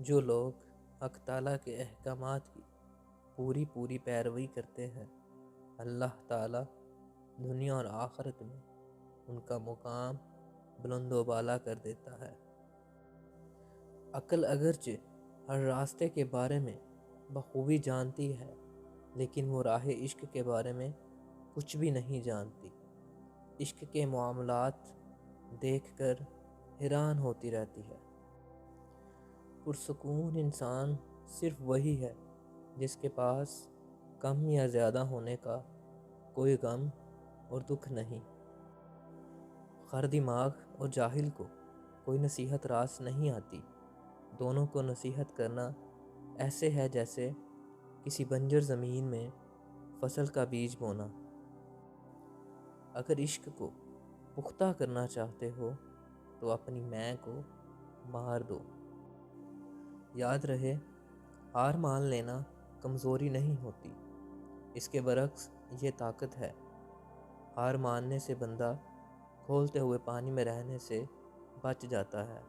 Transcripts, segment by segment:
جو لوگ حق تعالیٰ کے احکامات کی پوری پیروی کرتے ہیں، اللہ تعالیٰ دنیا اور آخرت میں ان کا مقام بلند و بالا کر دیتا ہے۔ عقل اگرچہ ہر راستے کے بارے میں بخوبی جانتی ہے، لیکن وہ راہ عشق کے بارے میں کچھ بھی نہیں جانتی۔ عشق کے معاملات دیکھ کر حیران ہوتی رہتی ہے۔ پرسکون انسان صرف وہی ہے جس کے پاس کم یا زیادہ ہونے کا کوئی غم اور دکھ نہیں۔ خر دماغ اور جاہل کو کوئی نصیحت راس نہیں آتی۔ دونوں کو نصیحت کرنا ایسے ہے جیسے کسی بنجر زمین میں فصل کا بیج بونا۔ اگر عشق کو پختہ کرنا چاہتے ہو تو اپنی میں کو مار دو۔ یاد رہے، ہار مان لینا کمزوری نہیں ہوتی، اس کے برعکس یہ طاقت ہے۔ ہار ماننے سے بندہ کھولتے ہوئے پانی میں رہنے سے بچ جاتا ہے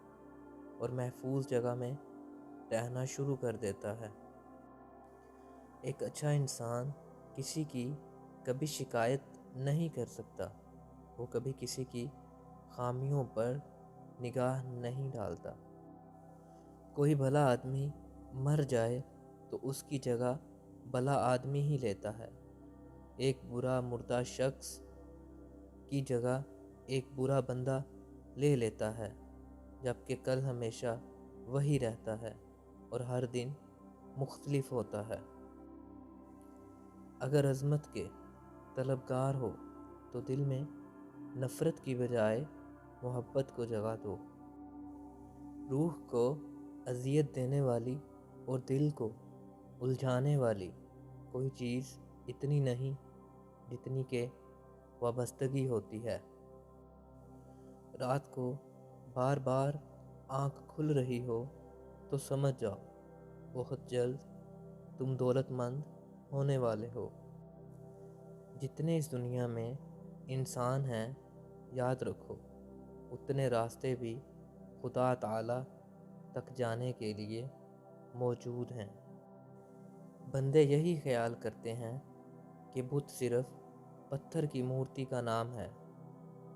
اور محفوظ جگہ میں رہنا شروع کر دیتا ہے۔ ایک اچھا انسان کسی کی کبھی شکایت نہیں کر سکتا، وہ کبھی کسی کی خامیوں پر نگاہ نہیں ڈالتا۔ کوئی بھلا آدمی مر جائے تو اس کی جگہ بھلا آدمی ہی لیتا ہے۔ ایک برا مردہ شخص کی جگہ ایک برا بندہ لے لیتا ہے، جبکہ کل ہمیشہ وہی رہتا ہے اور ہر دن مختلف ہوتا ہے۔ اگر عظمت کے طلبگار ہو تو دل میں نفرت کی بجائے محبت کو جگہ دو۔ روح کو اذیت دینے والی اور دل کو الجھانے والی کوئی چیز اتنی نہیں جتنی کہ وابستگی ہوتی ہے۔ رات کو بار بار آنکھ کھل رہی ہو تو سمجھ جاؤ بہت جلد تم دولت مند ہونے والے ہو۔ جتنے اس دنیا میں انسان ہیں، یاد رکھو اتنے راستے بھی خدا تعالیٰ تک جانے کے لیے موجود ہیں۔ بندے یہی خیال کرتے ہیں کہ بت صرف پتھر کی مورتی کا نام ہے،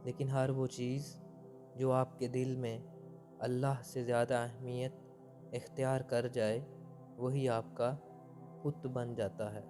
لیکن ہر وہ چیز جو آپ کے دل میں اللہ سے زیادہ اہمیت اختیار کر جائے وہی آپ کا بت بن جاتا ہے۔